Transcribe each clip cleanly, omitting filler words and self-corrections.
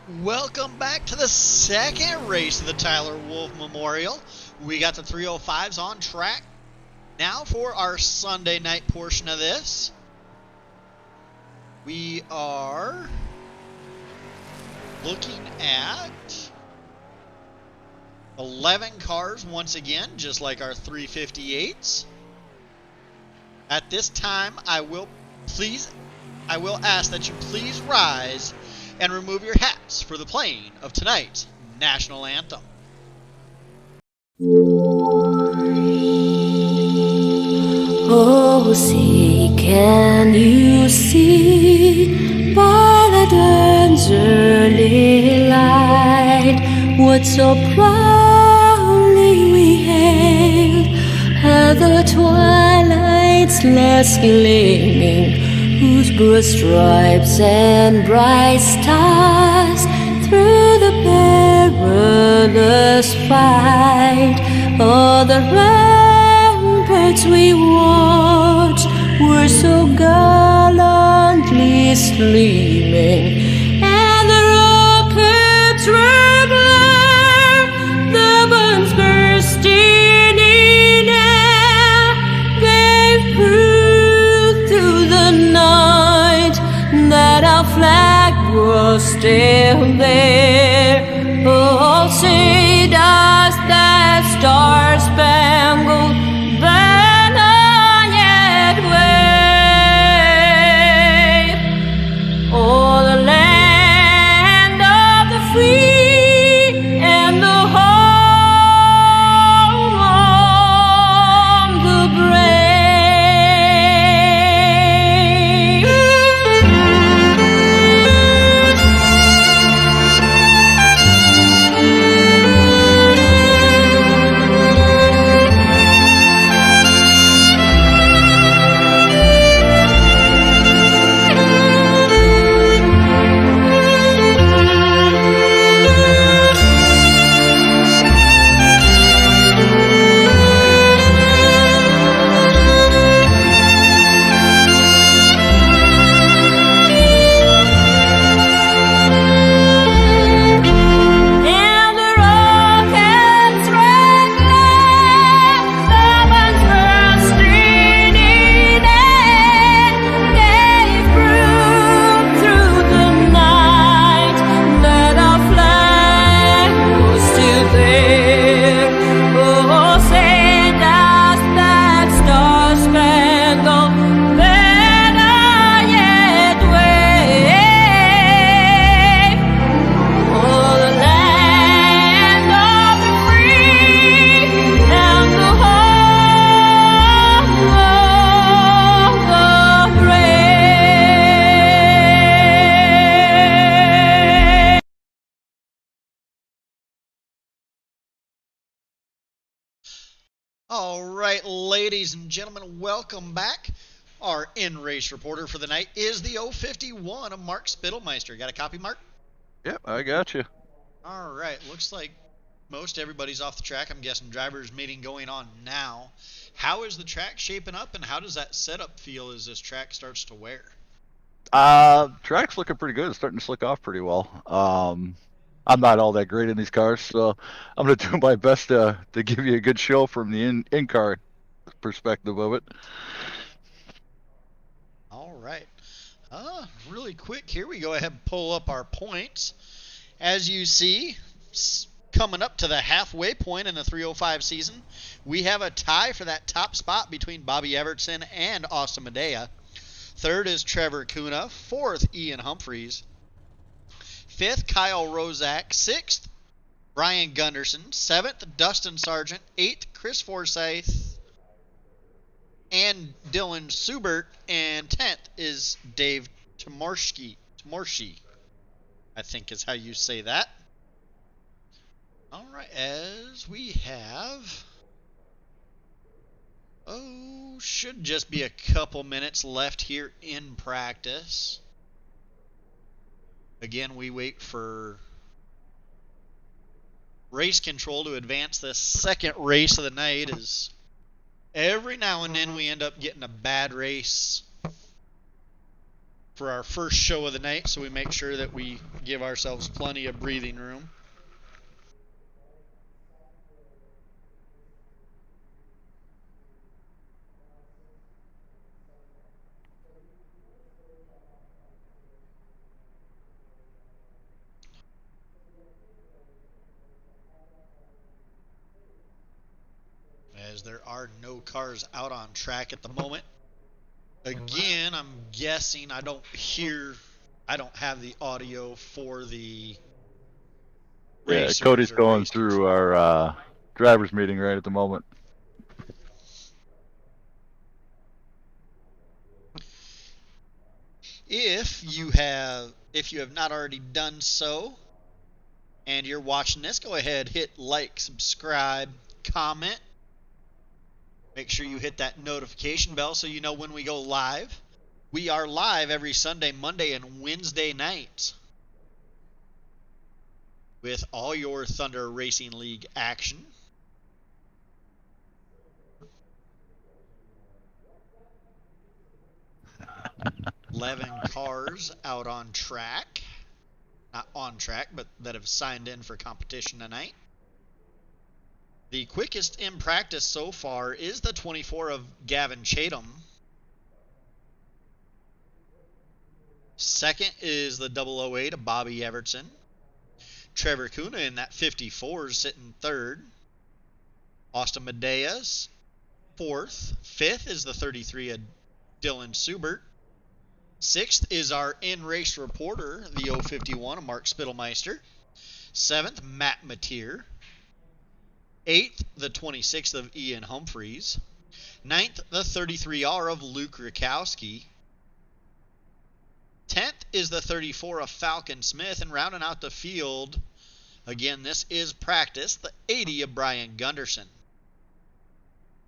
Welcome back to the second race of the Tyler Wolf Memorial. We got the 305s on track. Now for our Sunday night portion of this. We are looking at 11 cars once again, just like our 358s. At this time, I will ask that you please rise and remove your hats for the playing of tonight's national anthem. Oh, see, can you see by the dawn's early light what so proudly we hailed at the twilight's last gleaming, whose broad stripes and bright stars through the perilous fight, all the ramparts we watched were so gallantly streaming, and the rockets were blare, the bombs bursting in air gave proof to the night that our flag was still there. Oh, say does that star-spangled banner yet wave? Oh, the land of the free and the home of the brave. And the rockets red glare, the bombs bursting in air gave proof through the night that our flag was still there. Oh, say does that star-spangled banner yet wave? Oh, the land of the free and the home of the brave. All right, ladies and gentlemen, welcome back. Our in-race reporter for the night is the 051 of Mark Spittlemeister. Got a copy, Mark? Yep, I got you. All right, looks like most everybody's off the track. I'm guessing drivers' meeting going on now. How is the track shaping up, and how does that setup feel as this track starts to wear? Track's looking pretty good. It's starting to slick off pretty well. I'm not all that great in these cars, so I'm gonna do my best to give you a good show from the in-car perspective of it. All right. Really quick here, we go ahead and pull up our points. As you see, coming up to the halfway point in the 305 season, we have a tie for that top spot between Bobby Evertson and Austin Medea. Third is Trevor Kuna. Fourth, Ian Humphreys. Fifth, Kyle Rozak. Sixth, Brian Gunderson. Seventh, Dustin Sargent. Eighth, Chris Forsyth and Dylan Subert. And 10th is Dave Tomorski, I think is how you say that. All right, as we have, should just be a couple minutes left here in practice. Again, we wait for race control to advance this second race of the night, as every now and then we end up getting a bad race for our first show of the night, so we make sure that we give ourselves plenty of breathing room. As there are no cars out on track at the moment. Again, I'm guessing I don't have the audio for the racers. Cody's or going race through control. our drivers meeting right at the moment. If you have not already done so, and you're watching this, go ahead, hit like, subscribe, comment. Make sure you hit that notification bell so you know when we go live. We are live every Sunday, Monday, and Wednesday nights with all your Thunder Racing League action. Eleven cars out on track. Not on track, but that have signed in for competition tonight. The quickest in practice so far is the 24 of Gavin Chatham. Second is the 008 of Bobby Evertson. Trevor Kuna in that 54 is sitting third. Austin Medea's fourth. Fifth is the 33 of Dylan Subert. Sixth is our in-race reporter, the 051 of Mark Spittelmeister. Seventh, Matt Mateer. Eighth, the 26th of Ian Humphreys. Ninth, the 33R of Luke Rakowski. 10th is the 34 of Falcon Smith. And rounding out the field, again, this is practice, the 80 of Brian Gunderson.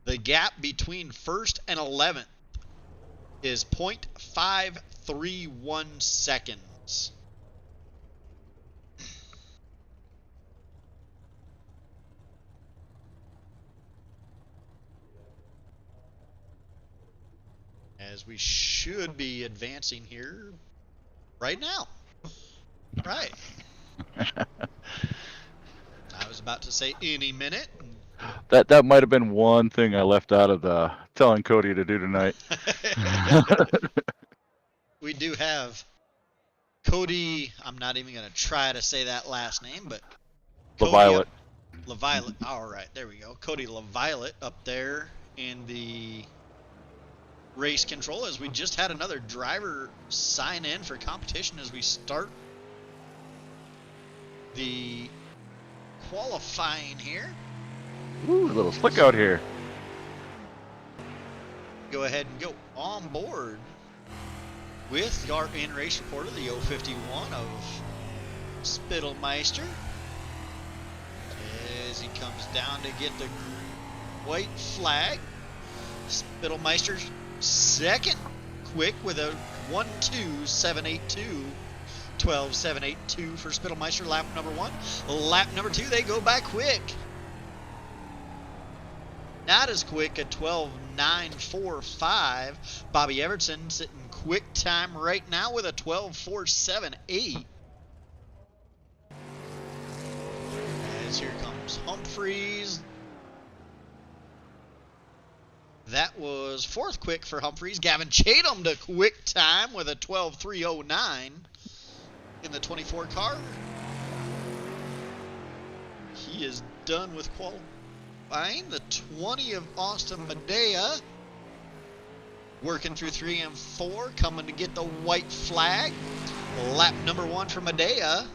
The gap between first and 11th is 0.531 seconds. As we should be advancing here right now. Right. I was about to say any minute. That might have been one thing I left out of the telling Cody to do tonight. We do have Cody, I'm not even going to try to say that last name, but LaViolet. LaViolet. All right, there we go. Cody LaViolet up there in the race control, as we just had another driver sign in for competition as we start the qualifying here. Ooh, a little slick out here. Go ahead and go on board with our in-race reporter, the 051 of Spittelmeister, as he comes down to get the white flag. Spittelmeister's second quick with a 1.2782. 12.782 for Spittelmeister, lap number one. Lap number two, they go by quick. Not as quick at 12.945. Bobby Evertson sitting quick time right now with a 12.478. As here comes Humphreys. That was fourth quick for Humphreys. Gavin Chatham to quick time with a 12.309 in the 24 car. He is done with qualifying. The 20 of Austin Medea working through 3 and 4, coming to get the white flag. Lap number one for Medea.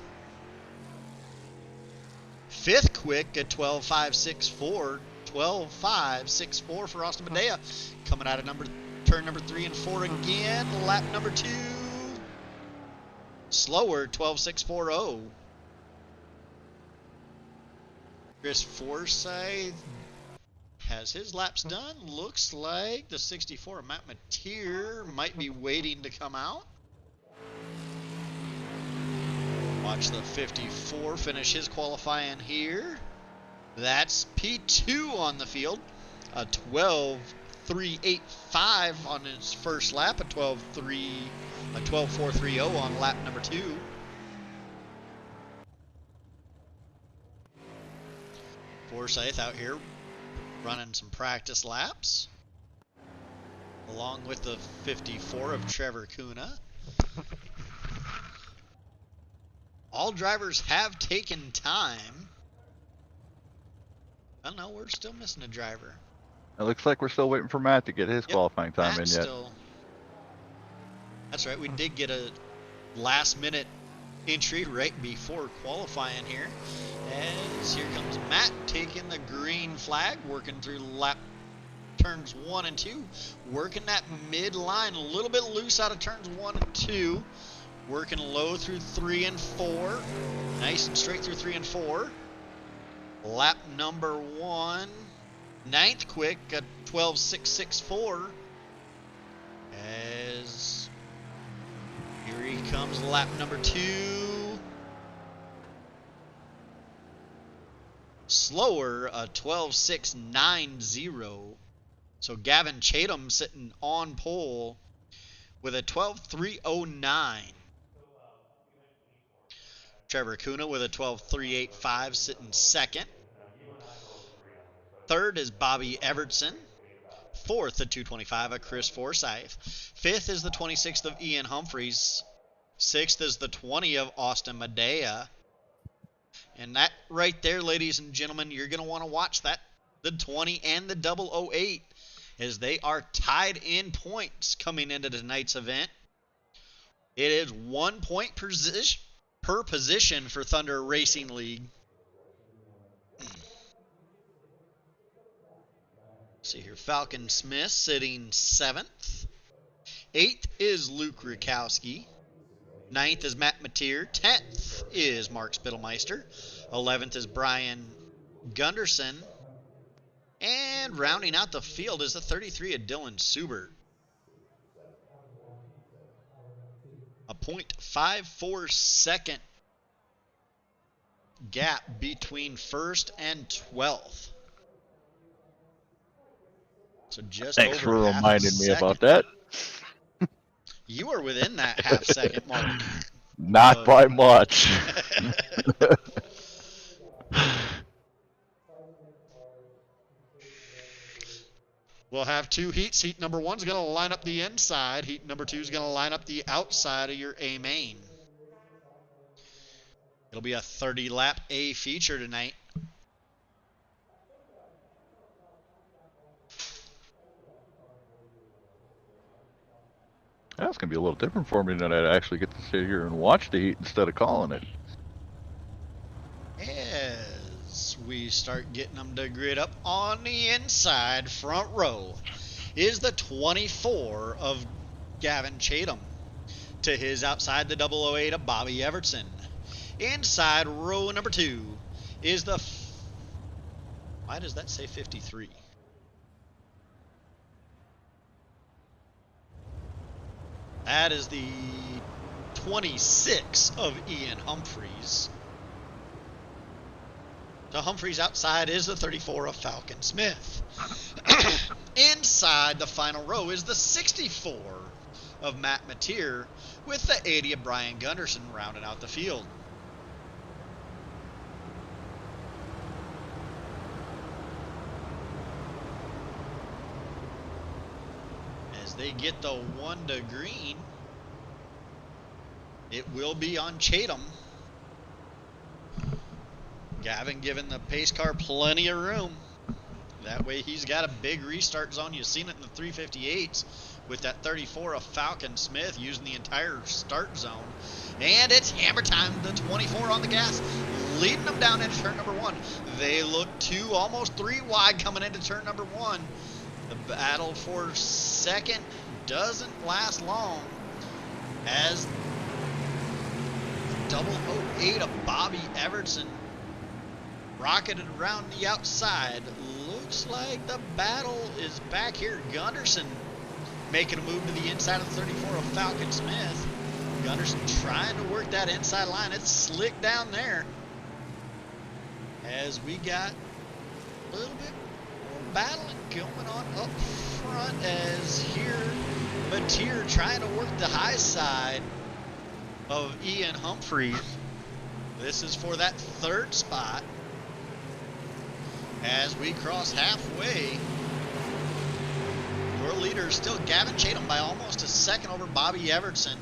Fifth quick at 12.564. 12.564 for Austin Medea. Coming out of turn number 3 and 4 again. Lap number 2. Slower, 12.640. Chris Forsyth has his laps done. Looks like the 64 Matt Mateer might be waiting to come out. Watch the 54 finish his qualifying here. That's P2 on the field. A 12.385 on his first lap, a 12.430 on lap number 2. Forsyth out here running some practice laps, along with the 54 of Trevor Kuna. All drivers have taken time. Oh no, we're still missing a driver. It looks like we're still waiting for Matt to get his qualifying time Matt's in yet. Still... That's right, we did get a last minute entry right before qualifying here. As here comes Matt taking the green flag, working through lap turns 1 and 2, working that midline a little bit loose out of turns 1 and 2, working low through 3 and 4, nice and straight through 3 and 4. Lap number 1, 9th quick at 12.664. As here he comes, lap number 2. Slower, a 12.690. So Gavin Chatham sitting on pole with a 12.309. Trevor Kuna with a 12.385 sitting second. Third is Bobby Evertson. Fourth, the 225 of Chris Forsyth. Fifth is the 26th of Ian Humphreys. Sixth is the 20 of Austin Medea. And that right there, ladies and gentlemen, you're going to want to watch that. The 20 and the 008, as they are tied in points coming into tonight's event. It is 1 point per position for Thunder Racing League. See here, Falcon Smith sitting 7th. 8th is Luke Rukowski. 9th is Matt Mateer. 10th is Mark Spittelmeister. 11th is Brian Gunderson. And rounding out the field is the 33 of Dylan Subert. A 0.54 second gap between 1st and 12th. So just Thanks over for half reminding a me second. about that. You are within that half second mark. Not by much. We'll have 2 heats. Heat number 1 is going to line up the inside. Heat number 2 is going to line up the outside of your A main. It'll be a 30-lap A feature tonight. That's going to be a little different for me than I'd actually get to sit here and watch the heat instead of calling it. As we start getting them to grid up on the inside front row is the 24 of Gavin Chatham. To his outside, the 008 of Bobby Evertson. Inside row number 2 is the... Why does that say 53? That is the 26 of Ian Humphreys. The Humphreys outside is the 34 of Falcon Smith. Inside the final row is the 64 of Matt Mateer with the 80 of Brian Gunderson rounding out the field. As they get the 1 to green, it will be on Chatham. Gavin giving the pace car plenty of room. That way he's got a big restart zone. You've seen it in the 358s with that 34 of Falcon Smith using the entire start zone. And it's hammer time. The 24 on the gas, leading them down into turn number 1. They look 2, almost 3 wide coming into turn number 1. The battle for second doesn't last long as 008 of Bobby Evertson rocketed around the outside. Looks like the battle is back here. Gunderson making a move to the inside of the 34 of Falcon Smith. Gunderson trying to work that inside line. It's slick down there. As we got a little bit battling going on up front as here Mateer trying to work the high side of Ian Humphreys. This is for that third spot. As we cross halfway, your leader is still Gavin Chatham by almost a second over Bobby Evertson.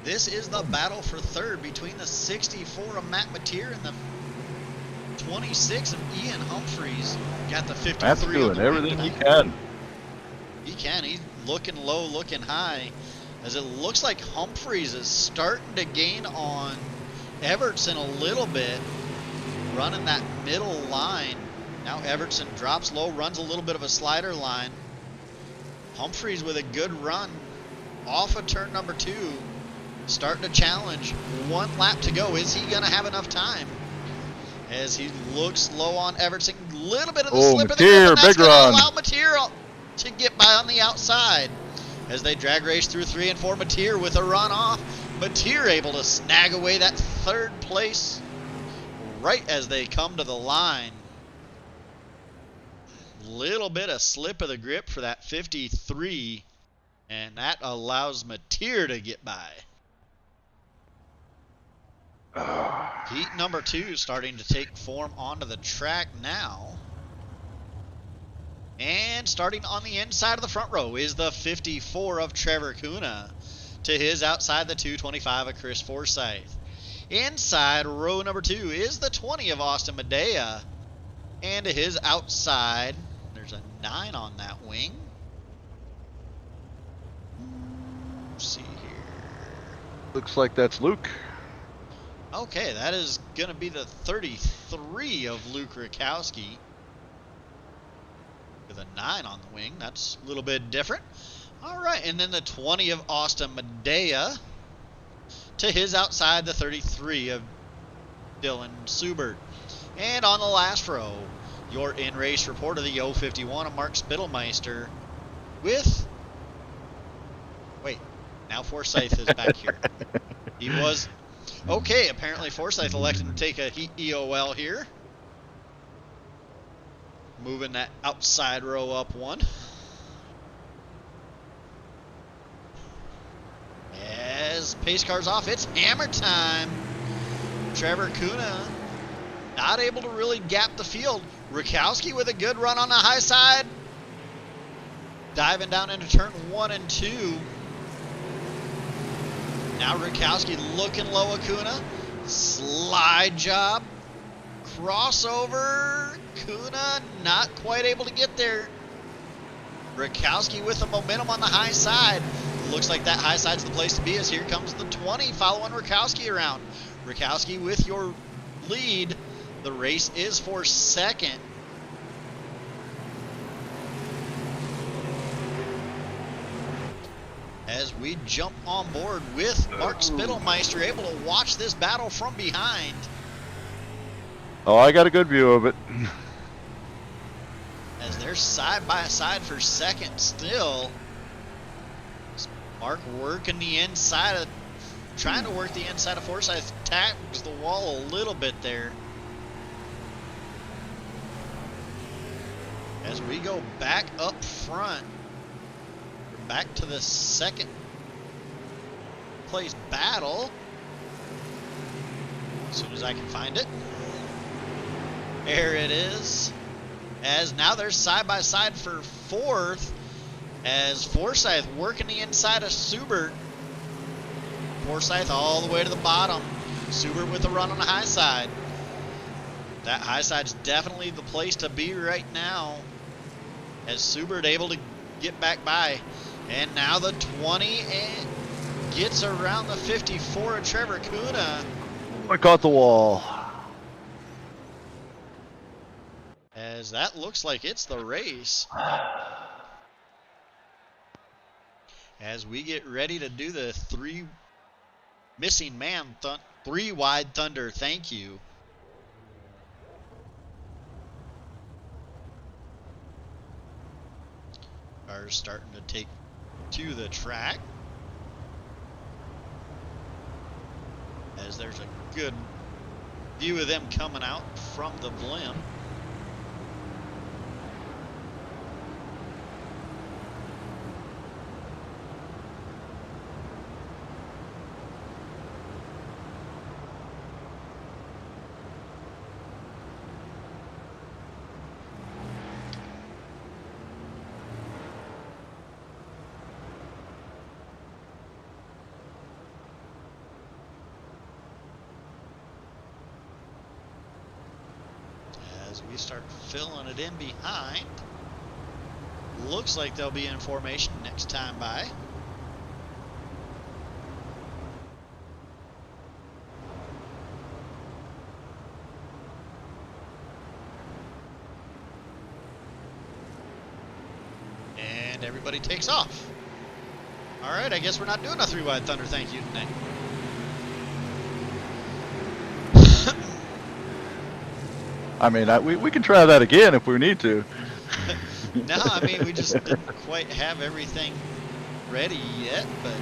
This is the battle for third between the 64 of Matt Mateer and the 26 of Ian Humphreys. Got the 53. Matt's doing everything he can. He can. He's looking low, looking high. As it looks like Humphreys is starting to gain on Evertson a little bit. Running that middle line. Now Evertson drops low, runs a little bit of a slider line. Humphreys with a good run off of turn number 2. Starting to challenge. 1 lap to go. Is he going to have enough time? As he looks low on Evertson. A little bit of the slip of the grip, and that's going to allow Mateer to get by on the outside. As they drag race through 3 and 4, Mateer with a run off. Mateer able to snag away that third place right as they come to the line. Little bit of slip of the grip for that 53, and that allows Mateer to get by. Heat number 2 starting to take form onto the track now. And starting on the inside of the front row is the 54 of Trevor Kuna. To his outside, the 225 of Chris Forsyth. Inside row number 2 is the 20 of Austin Medea. And to his outside, there's a 9 on that wing. Let's see here. Looks like that's Luke. Okay, that is going to be the 33 of Luke Rakowski. With a 9 on the wing. That's a little bit different. All right, and then the 20 of Austin Medea. To his outside, the 33 of Dylan Subert. And on the last row, your in-race report of the 051 of Mark Spittelmeister with... Wait, now Forsyth is back here. He was... Okay, apparently Forsyth elected to take a Heat EOL here. Moving that outside row up 1. As pace car's off, it's hammer time. Trevor Kuna not able to really gap the field. Rakowski with a good run on the high side. Diving down into turn 1 and 2. Now Rakowski looking low at Kuna. Slide job. Crossover. Kuna not quite able to get there. Rakowski with the momentum on the high side. Looks like that high side's the place to be as here comes the 20 following Rakowski around. Rakowski with your lead. The race is for second. As we jump on board with Mark Spittelmeister, able to watch this battle from behind. Oh, I got a good view of it. As they're side by side for second still. Mark working the inside of, trying to work the inside of Forsyth, tags the wall a little bit there. As we go back up front, we're back to the second place battle. As soon as I can find it. There it is. As now they're side by side for fourth. As Forsyth working the inside of Subert. Forsyth all the way to the bottom. Subert with a run on the high side. That high side's definitely the place to be right now. As Subert able to get back by. And now the 20 and gets around the 54 of Trevor Kuna. I caught the wall. As that looks like it's the race. As we get ready to do the three wide thunder, thank you. Cars starting to take to the track. As there's a good view of them coming out from the blimp. start filling it in behind. Looks like they'll be in formation next time by. And everybody takes off. All right, I guess we're not doing a 3-wide Thunder thank you tonight. I mean, we can try that again if we need to. No, I mean, we just didn't quite have everything ready yet, but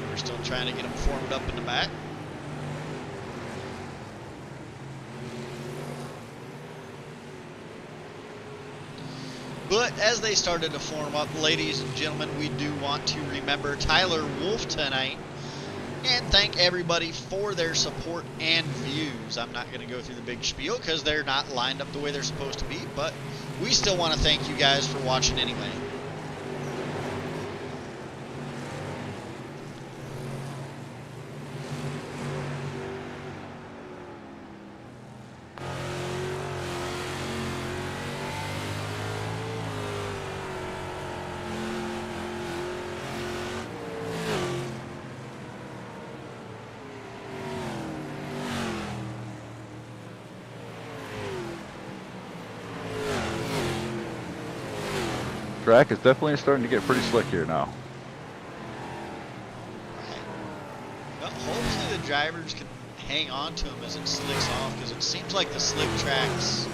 we're still trying to get them formed up in the back. But as they started to form up, ladies and gentlemen, we do want to remember Tyler Wolf tonight and thank everybody for their support and views. I'm not going to go through the big spiel because they're not lined up the way they're supposed to be, but we still want to thank you guys for watching anyway. Track is definitely starting to get pretty slick here now. Well, hopefully the drivers can hang on to him as it slicks off, because it seems like the slick tracks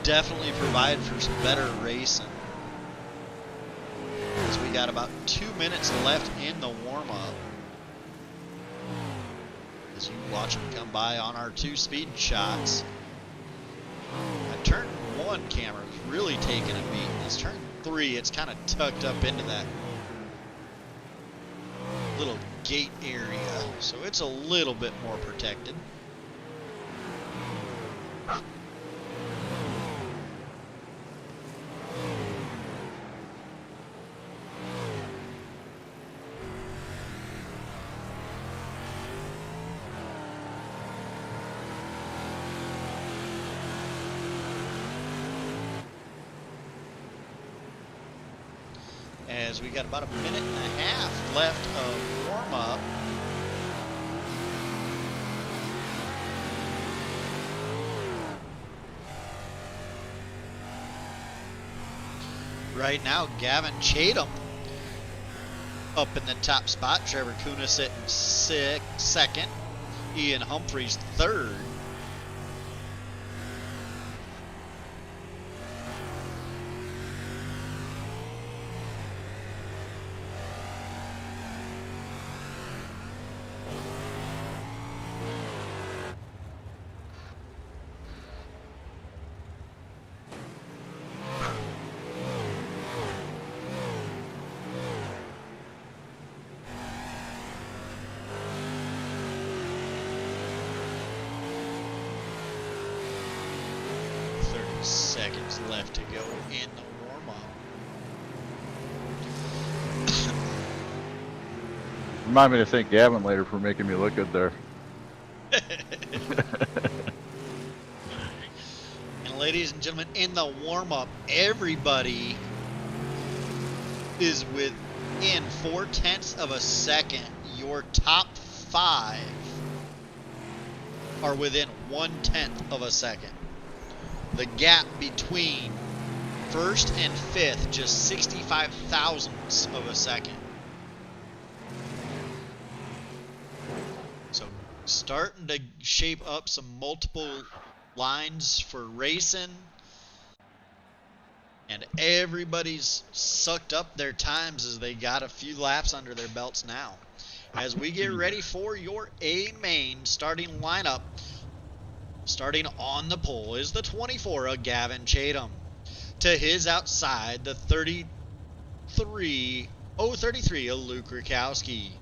definitely provide for some better racing. As we got about 2 minutes left in the warm-up. As you watch them come by on our 2 speed shots. At turn 1 camera is really taking a beat. This turn 3, it's kind of tucked up into that little gate area, so it's a little bit more protected. As we got about 1.5 minutes left of warm-up. Right now, Gavin Chatham up in the top spot. Trevor Kuna sitting second. Ian Humphreys third. Seconds left to go in the warm-up. Remind me to thank Gavin later for making me look good there. And ladies and gentlemen, in the warm-up, everybody is within 0.4 of a second. Your top 5 are within 1/10 of a second. The gap between first and fifth, just 65 thousandths of a second. So starting to shape up some multiple lines for racing. And everybody's sucked up their times as they got a few laps under their belts now. As we get ready for your A main starting lineup. Starting on the pole is the 24 of Gavin Chatham. To his outside, the 33 of Luke Rakowski.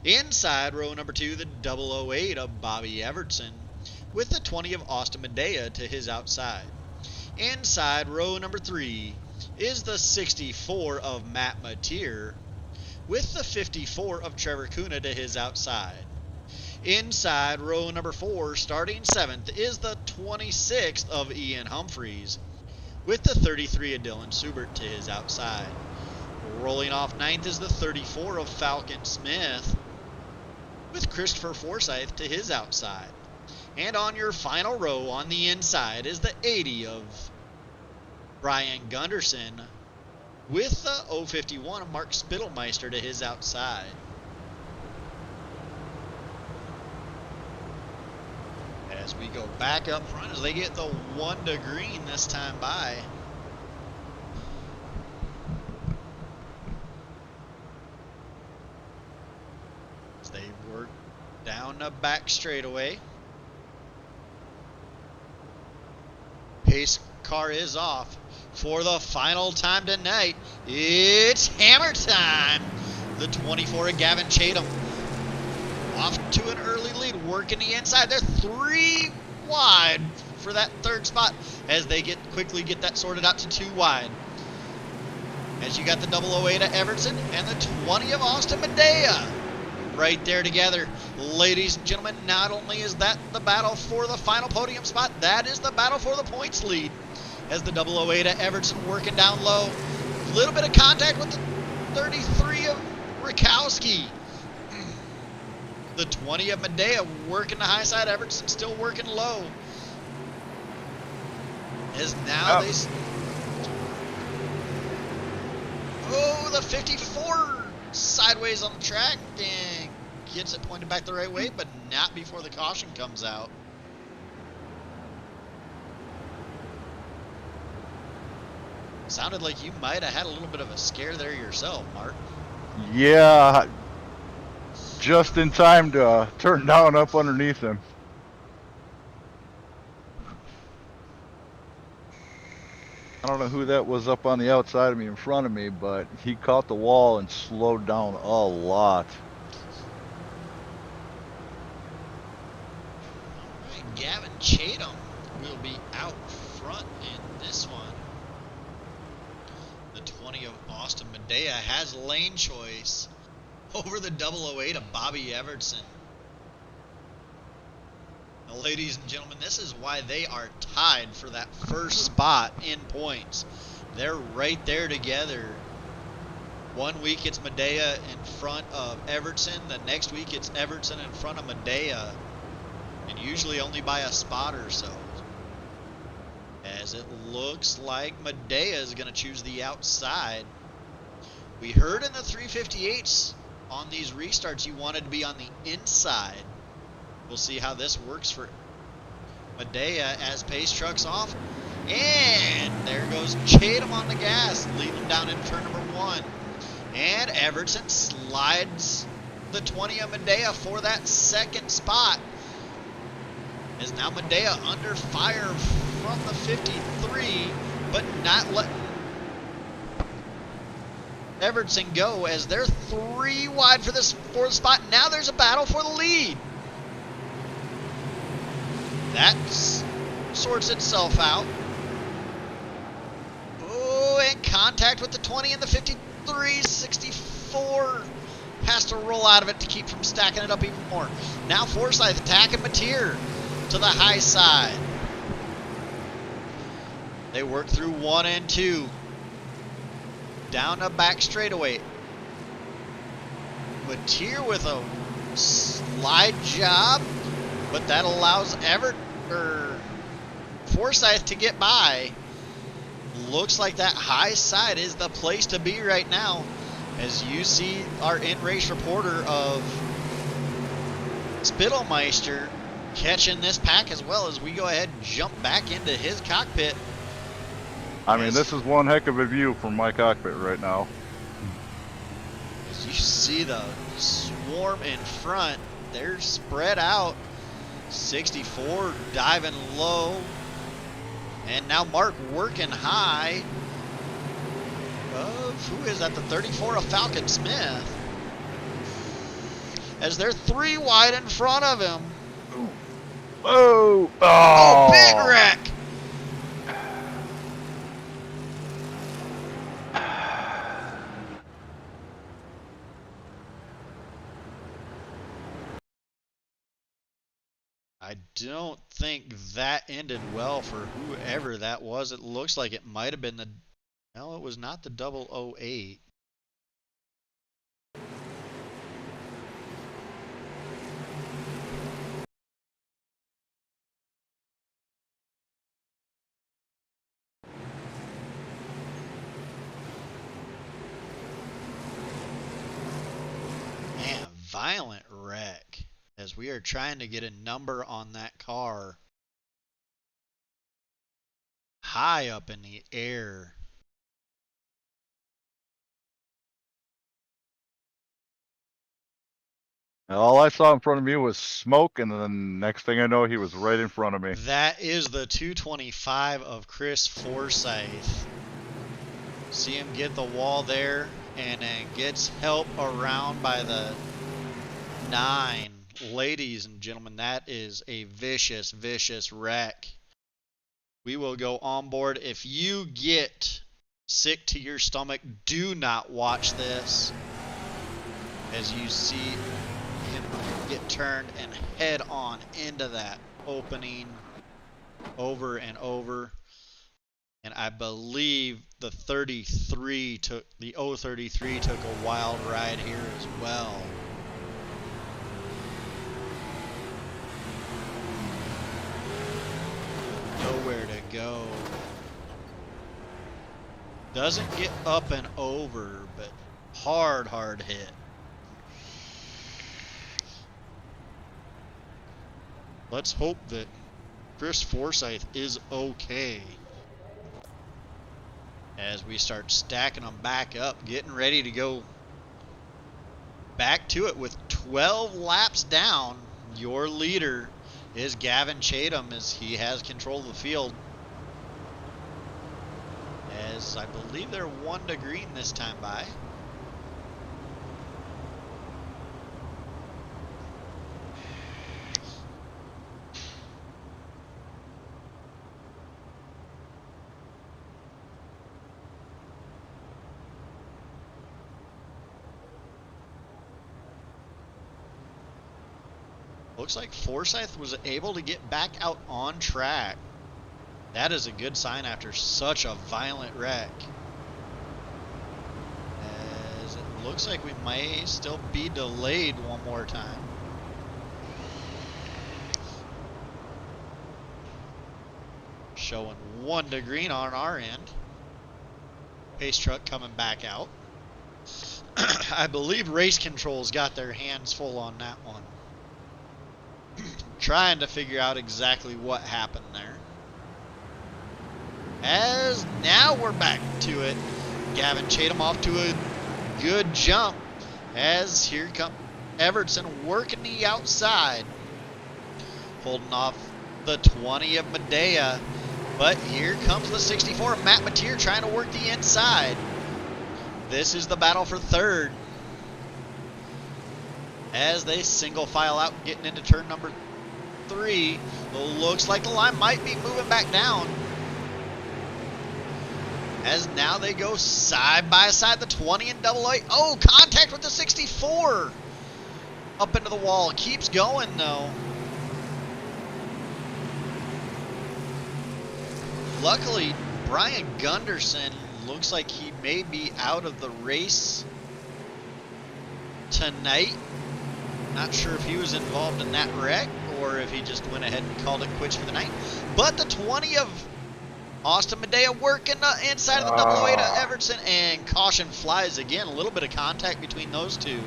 Inside row number 2, the 008 of Bobby Evertson, with the 20 of Austin Medea to his outside. Inside row number 3 is the 64 of Matt Mateer, with the 54 of Trevor Kuna to his outside. Inside row number 4, starting 7th, is the 26th of Ian Humphreys, with the 33 of Dylan Subert to his outside. Rolling off 9th is the 34 of Falcon Smith, with Christopher Forsyth to his outside. And on your final row on the inside is the 80 of Brian Gunderson, with the 051 of Mark Spittelmeister to his outside. As we go back up front as they get the 1 to green this time by. As they work down the back straightaway. Pace car is off. For the final time tonight, it's hammer time. The 24 of Gavin Chatham off to an early lead, working the inside. They're 3 wide for that 3rd spot as they quickly get that sorted out to 2 wide. As you got the 008 of Everton and the 20 of Austin Medea right there together. Ladies and gentlemen, not only is that the battle for the final podium spot, that is the battle for the points lead. As the 008 of Everton working down low. A little bit of contact with the 33 of Rakowski. The 20 of Medea working the high side. Everton still working low. As now they... Oh, the 54 sideways on the track and gets it pointed back the right way, but not before the caution comes out. Sounded like you might have had a little bit of a scare there yourself, Mark. Yeah, just in time to turn down up underneath him. I don't know who that was up on the outside of me in front of me, but he caught the wall and slowed down a lot. All right, Gavin Chatham will be out front in this one. The 20 of Austin Medea has lane choice over the 008 of Bobby Evertson. Now, ladies and gentlemen, this is why they are tied for that first spot in points. They're right there together. 1 week it's Medea in front of Everton. The next week it's Everton in front of Medea. And usually only by a spot or so. As it looks like Medea is going to choose the outside. We heard in the 358s on these restarts you wanted to be on the inside. We'll see how this works for Medea as pace trucks off. And there goes Chatham on the gas, leading down into turn number 1. And Everton slides the 20 of Medea for that second spot. As now Medea under fire from the 53, but not letting Everton go as they're 3 wide for this 4th spot. Now there's a battle for the lead. That sorts itself out. Oh, and contact with the 20 and the 53. 64 has to roll out of it to keep from stacking it up even more. Now Forsyth attacking Mateer to the high side. They work through 1 and 2. Down the back straightaway. Mateer with a slide job, but that allows Forsyth to get by. Looks like that high side is the place to be right now. As you see our in-race reporter of Spittelmeister catching this pack as well, as we go ahead and jump back into his cockpit. I mean, this is one heck of a view from my cockpit right now. As you see the swarm in front, they're spread out. 64 diving low. And now Mark working high. Who is that? The 34 of Falcon Smith. As they're 3 wide in front of him. Oh! Oh, big wreck! I don't think that ended well for whoever that was. It looks like it might have been the... No, it was not the 008. Man, violent wreck. As we are trying to get a number on that car. High up in the air. All I saw in front of me was smoke, and then next thing I know, he was right in front of me. That is the 225 of Chris Forsyth. See him get the wall there, and then gets help around by the 9. Ladies and gentlemen, that is a vicious, vicious wreck. We will go on board. If you get sick to your stomach, do not watch this. As you see him get turned and head on into that opening over and over. And I believe the 033 took a wild ride here as well. Nowhere to go. Doesn't get up and over, but hard hit. Let's hope that Chris Forsyth is okay. As we start stacking them back up, getting ready to go back to it with 12 laps down. Your leader is Gavin Chatham, as he has control of the field. As I believe they're 1 to green this time by. Looks like Forsyth was able to get back out on track. That is a good sign after such a violent wreck. As it looks like we may still be delayed one more time. Showing 1 to green on our end. Pace truck coming back out. I believe Race Control's got their hands full on that one. Trying to figure out exactly what happened there. As now we're back to it. Gavin Chatham off to a good jump. As here comes Evertson working the outside. Holding off the 20 of Medea. But here comes the 64 of Matt Mateer trying to work the inside. This is the battle for third. As they single file out, getting into turn number 3. Looks like the line might be moving back down. As now they go side by side, the 20 and 008. Oh, contact with the 64. Up into the wall. Keeps going, though. Luckily, Brian Gunderson looks like he may be out of the race tonight. Not sure if he was involved in that wreck or if he just went ahead and called it quits for the night. But the 20 of Austin Medea working the inside of the 008 of Evertson, and caution flies again. A little bit of contact between those two.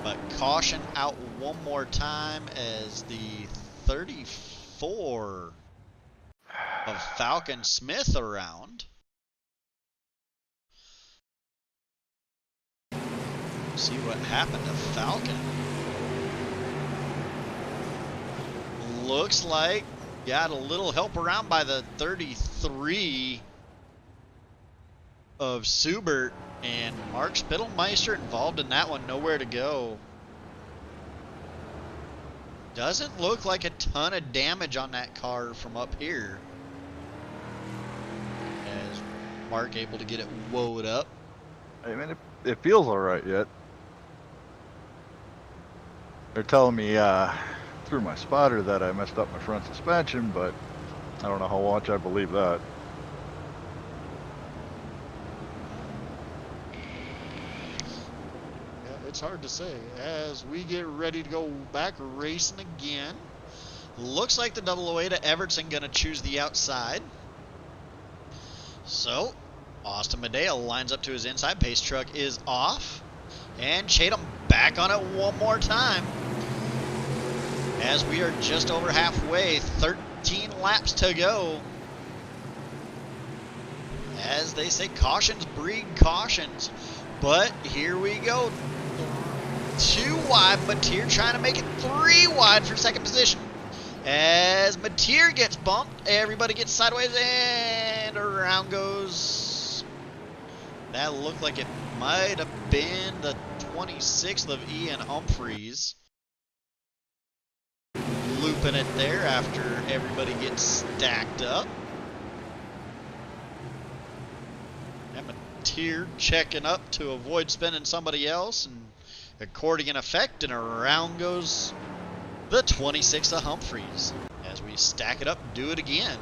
But caution out one more time as the 34 of Falcon Smith around. See what happened to Falcon. Looks like got a little help around by the 33 of Subert, and Mark Spittelmeister involved in that one. Nowhere to go. Doesn't look like a ton of damage on that car from up here. As Mark able to get it woed up. I mean, it feels all right yet. They're telling me through my spotter that I messed up my front suspension, but I don't know how much I believe that. Yeah, it's hard to say. As we get ready to go back racing again, looks like the 008 to Everton going to choose the outside. So, Austin Medea lines up to his inside. Pace truck is off. And Chatham back on it one more time. As we are just over halfway, 13 laps to go. As they say, cautions breed cautions. But here we go. 2 wide, Mateer trying to make it 3 wide for second position. As Mateer gets bumped, everybody gets sideways and around goes. That looked like it might have been the 26th of Ian Humphreys. Looping it there after everybody gets stacked up. And Mateer checking up to avoid spinning somebody else and accordion effect, and around goes the 26th of Humphreys. As we stack it up and do it again.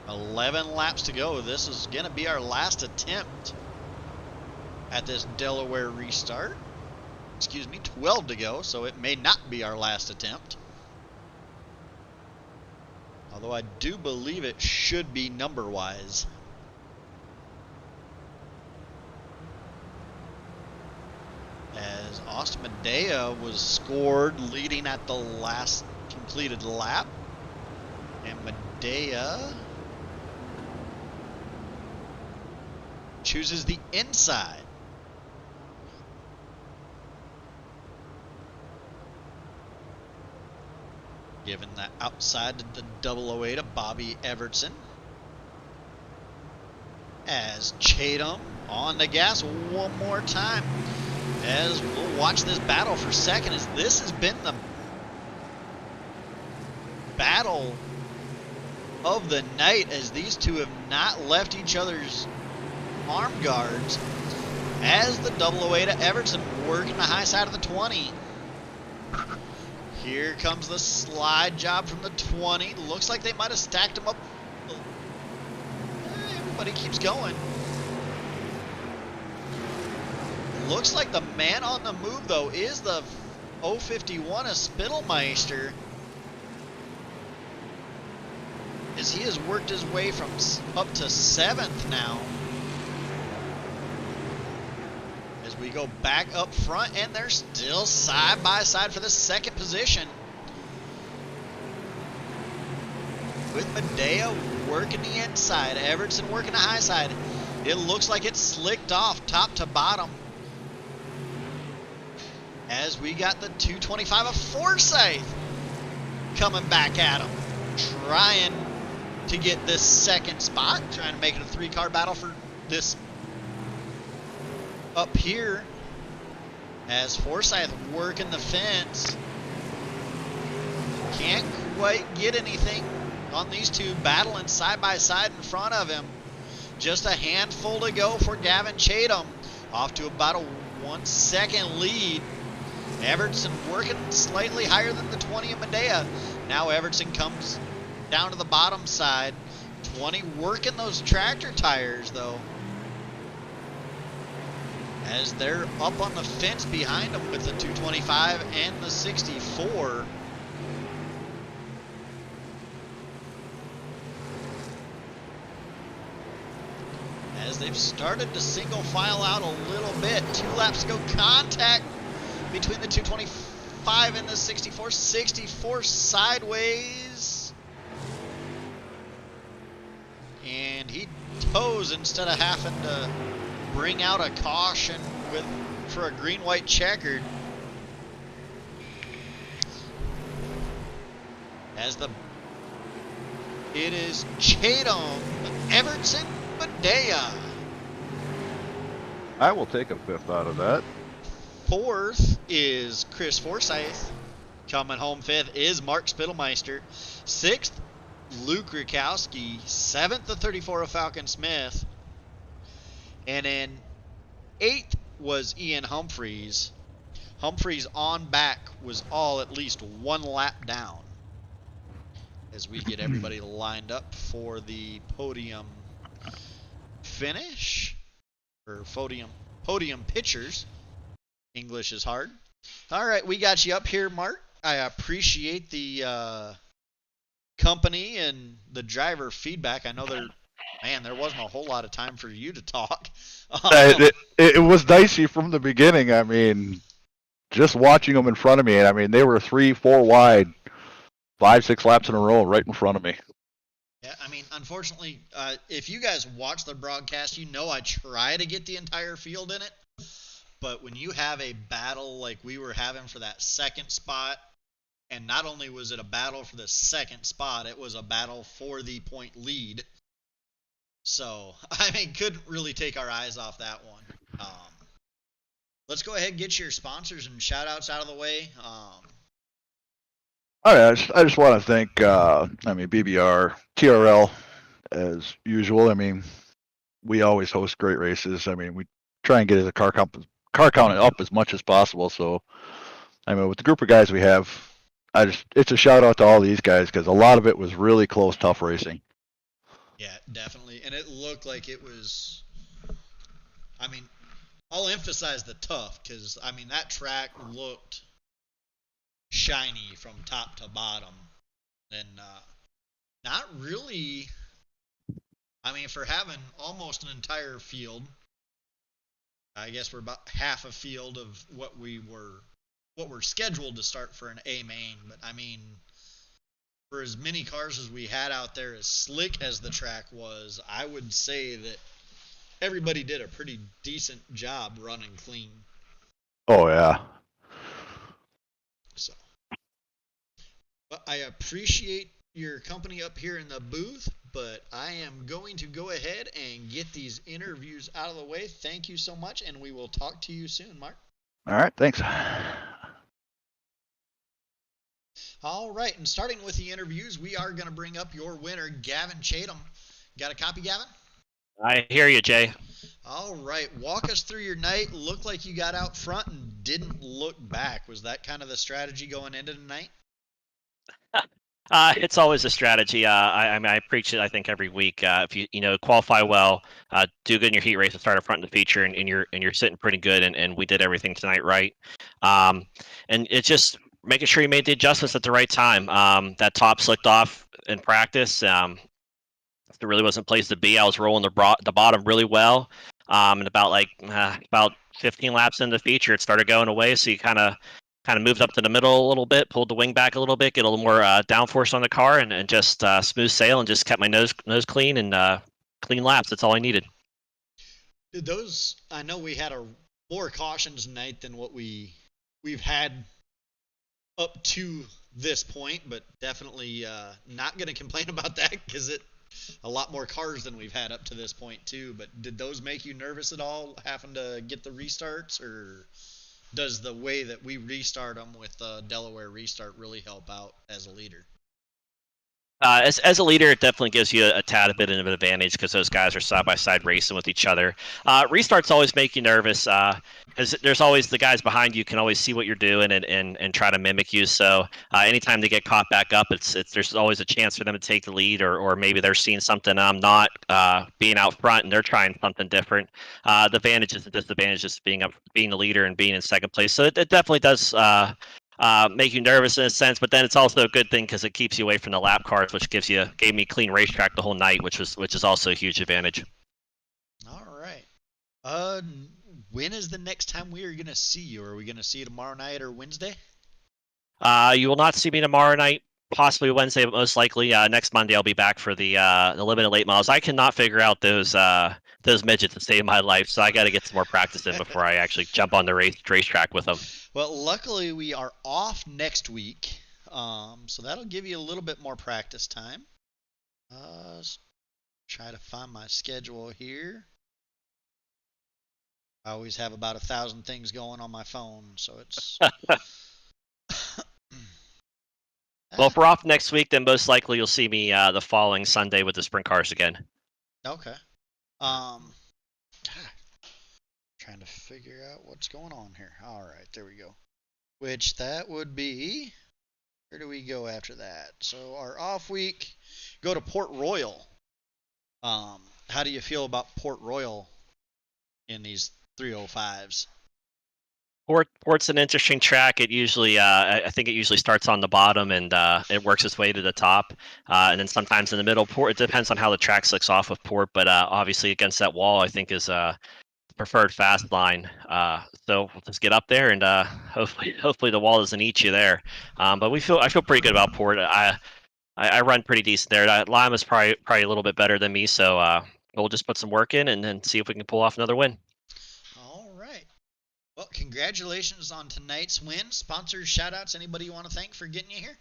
11 laps to go. This is going to be our last attempt at this Delaware restart. Excuse me, 12 to go, so it may not be our last attempt. Although I do believe it should be number-wise. As Austin Medea was scored leading at the last completed lap. And Medea chooses the inside. Giving that outside to the 008 of Bobby Evertson. As Chatham on the gas one more time. As we'll watch this battle for second, as this has been the battle of the night, as these two have not left each other's arm guards. As the 008 of Everton working the high side of the 20. Here comes the slide job from the 20. Looks like they might have stacked them up. Everybody keeps going. Looks like the man on the move, though, is the 051 of Spittelmeister. As he has worked his way from up to 7th now. As we go back up front, and they're still side by side for the second position. With Medea working the inside, Everton working the high side. It looks like it's slicked off top to bottom. As we got the 225 of Forsyth coming back at him. Trying to get this second spot. Trying to make it a 3-car battle for this up here. As Forsyth working the fence. Can't quite get anything on these two battling side by side in front of him. Just a handful to go for Gavin Chatham. Off to about a 1 second lead. Everton working slightly higher than the 20 of Medea. Now Everton comes down to the bottom side. 20 working those tractor tires though. As they're up on the fence behind them with the 225 and the 64. As they've started to single file out a little bit. 2 laps to go. Contact between the 225 and the 64. 64 sideways. And he toes instead of having to bring out a caution for a green-white checkered. As it is Chatham, Everton, Medea. I will take a 5th out of that. 4th is Chris Forsyth. Coming home 5th is Mark Spittelmeister. 6th, Luke Rakowski. 7th, the 34 of Falcon Smith. And then 8th was Ian Humphreys. Humphreys on back was all at least one lap down as we get everybody lined up for the podium finish, or podium pictures. English is hard. All right, we got you up here, Mark. I appreciate the company and the driver feedback. I know there wasn't a whole lot of time for you to talk. It was dicey from the beginning. I mean, just watching them in front of me, and I mean, they were 3-4 wide, 5-6 laps in a row right in front of me. Yeah, I mean, unfortunately, if you guys watch the broadcast, you know I try to get the entire field in it. But when you have a battle like we were having for that second spot, and not only was it a battle for the second spot, it was a battle for the point lead. So, I mean, couldn't really take our eyes off that one. Let's go ahead and get your sponsors and shout outs out of the way. All right, I just want to thank, BBR, TRL, as usual. I mean, we always host great races. I mean, we try and get the car count up as much as possible. So, I mean, with the group of guys we have, it's a shout out to all these guys because a lot of it was really close, tough racing. Yeah, definitely. And it looked like it was, I mean, I'll emphasize the tough because, I mean, that track looked shiny from top to bottom. And not really, I mean, for having almost an entire field, I guess we're about half a field of what we're scheduled to start for an A main. But, I mean, for as many cars as we had out there, as slick as the track was, I would say that everybody did a pretty decent job running clean. Oh, yeah. So, but I appreciate your company up here in the booth, but I am going to go ahead and get these interviews out of the way. Thank you so much, and we will talk to you soon, Mark. All right, thanks. All right, and starting with the interviews, we are going to bring up your winner, Gavin Chatham. Got a copy, Gavin? I hear you, Jay. All right, walk us through your night. Looked like you got out front and didn't look back. Was that kind of the strategy going into the night? It's always a strategy. I preach it, I think, every week. If you qualify well, do good in your heat race and start up front in the feature, and you're sitting pretty good. And we did everything tonight right. And it's just making sure you made the adjustments at the right time. That top slicked off in practice. There really wasn't a place to be. I was rolling the bottom really well. And about 15 laps into the feature, it started going away. So you kind of moved up to the middle a little bit, pulled the wing back a little bit, get a little more downforce on the car, and just smooth sail and just kept my nose clean and clean laps. That's all I needed. Did those? I know we had more cautions tonight than what we've had up to this point, but definitely not going to complain about that because a lot more cars than we've had up to this point too. But did those make you nervous at all, having to get the restarts, or does the way that we restart them with Delaware Restart really help out as a leader? As a leader, it definitely gives you a tad bit of an advantage because those guys are side by side racing with each other. Restarts always make you nervous because there's always the guys behind you can always see what you're doing and try to mimic you. So anytime they get caught back up, there's always a chance for them to take the lead, or maybe they're seeing something I'm not, being out front and they're trying something different. The advantages and disadvantages of being the leader and being in second place. So it definitely does. Make you nervous in a sense, but then it's also a good thing because it keeps you away from the lap cars, which gave me clean racetrack the whole night, which is also a huge advantage. All right. When is the next time we are going to see you? Are we going to see you tomorrow night or Wednesday? You will not see me tomorrow night, possibly Wednesday, but most likely next Monday I'll be back for the limited late models. I cannot figure out those midgets to save my life, so I got to get some more practice in before I actually jump on the racetrack with them. Well, luckily we are off next week, so that'll give you a little bit more practice time. Try to find my schedule here. I always have about 1,000 things going on my phone, so it's. Well, if we're off next week, then most likely you'll see me the following Sunday with the sprint cars again. Okay. Trying to figure out what's going on here. All right, there we go. which that would be. Where do we go after that? So our off week, go to Port Royal. How do you feel about Port Royal in these 305s? Port's an interesting track. It usually, I think it usually starts on the bottom and it works its way to the top, and then sometimes in the middle. Port. It depends on how the track slicks off with Port, but obviously against that wall, I think is the preferred fast line. So we'll just get up there and hopefully the wall doesn't eat you there. But I feel pretty good about Port. I run pretty decent there. Lima's probably a little bit better than me, so we'll just put some work in and then see if we can pull off another win. All right. Well, congratulations on tonight's win. Sponsors, shout-outs, anybody you want to thank for getting you here?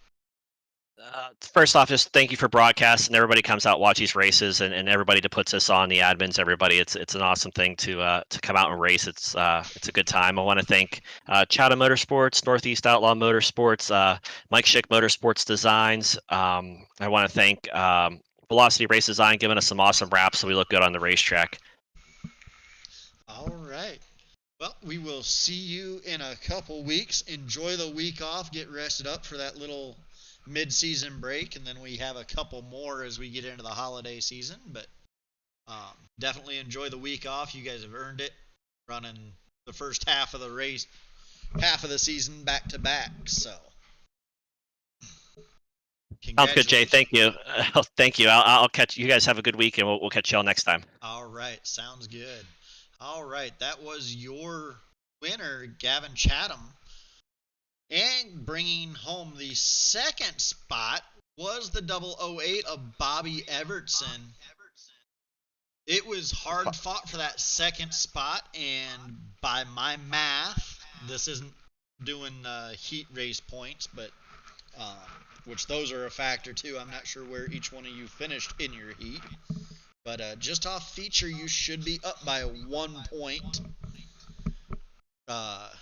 First off, just thank you for broadcasting. Everybody comes out, watch these races, and everybody that puts us on, the admins, everybody. It's an awesome thing to come out and race. It's a good time. I want to thank Chatham Motorsports, Northeast Outlaw Motorsports, Mike Schick Motorsports Designs. I want to thank Velocity Race Design, giving us some awesome wraps so we look good on the racetrack. All right. Well, we will see you in a couple weeks. Enjoy the week off. Get rested up for that little mid-season break, and then we have a couple more as we get into the holiday season. But definitely enjoy the week off. You guys have earned it, running the first half of the race, half of the season back to back. So, Sounds good, Jay. Thank you. Thank you. I'll catch you guys. Have a good week, and we'll catch y'all next time. All right, sounds good. All right, that was your winner, Gavin Chatham. And bringing home the second spot was the 008 of Bobby Evertson. It was hard fought for that second spot, and by my math, this isn't doing heat race points, but which those are a factor too. I'm not sure where each one of you finished in your heat. But just off feature, you should be up by 1 point.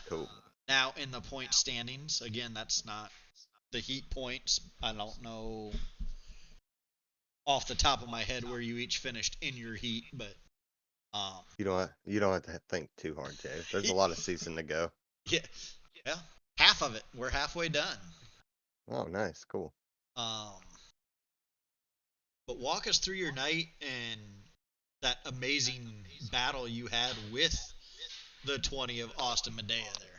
Cool. Now in the point standings, again, that's not the heat points. I don't know off the top of my head where you each finished in your heat, but you don't have to think too hard, Jay. There's a lot of season to go. Yeah, well, half of it. We're halfway done. Oh, nice, cool. But walk us through your night and that amazing battle you had with the 20 of Austin Medea there.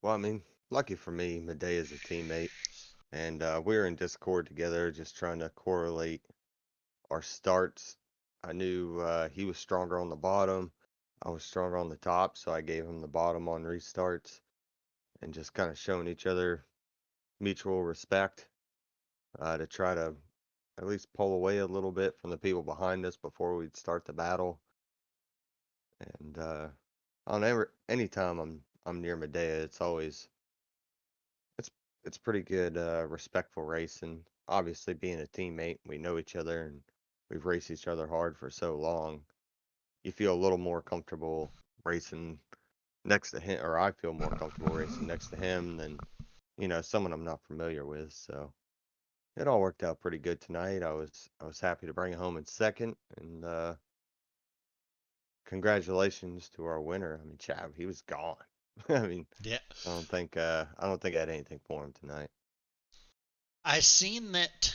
Well, I mean, lucky for me, Medea's a teammate, and we were in Discord together, just trying to correlate our starts. I knew he was stronger on the bottom. I was stronger on the top, so I gave him the bottom on restarts, and just kind of showing each other mutual respect to try to at least pull away a little bit from the people behind us before we'd start the battle. And anytime I'm near Medea, it's always it's pretty good, respectful racing. Obviously, being a teammate, we know each other and we've raced each other hard for so long. You feel a little more comfortable racing next to him, or I feel more comfortable racing next to him than someone I'm not familiar with. So it all worked out pretty good tonight. I was happy to bring it home in second, and congratulations to our winner. I mean, Chav, he was gone. I mean, Yeah. I don't think I had anything for him tonight. I seen that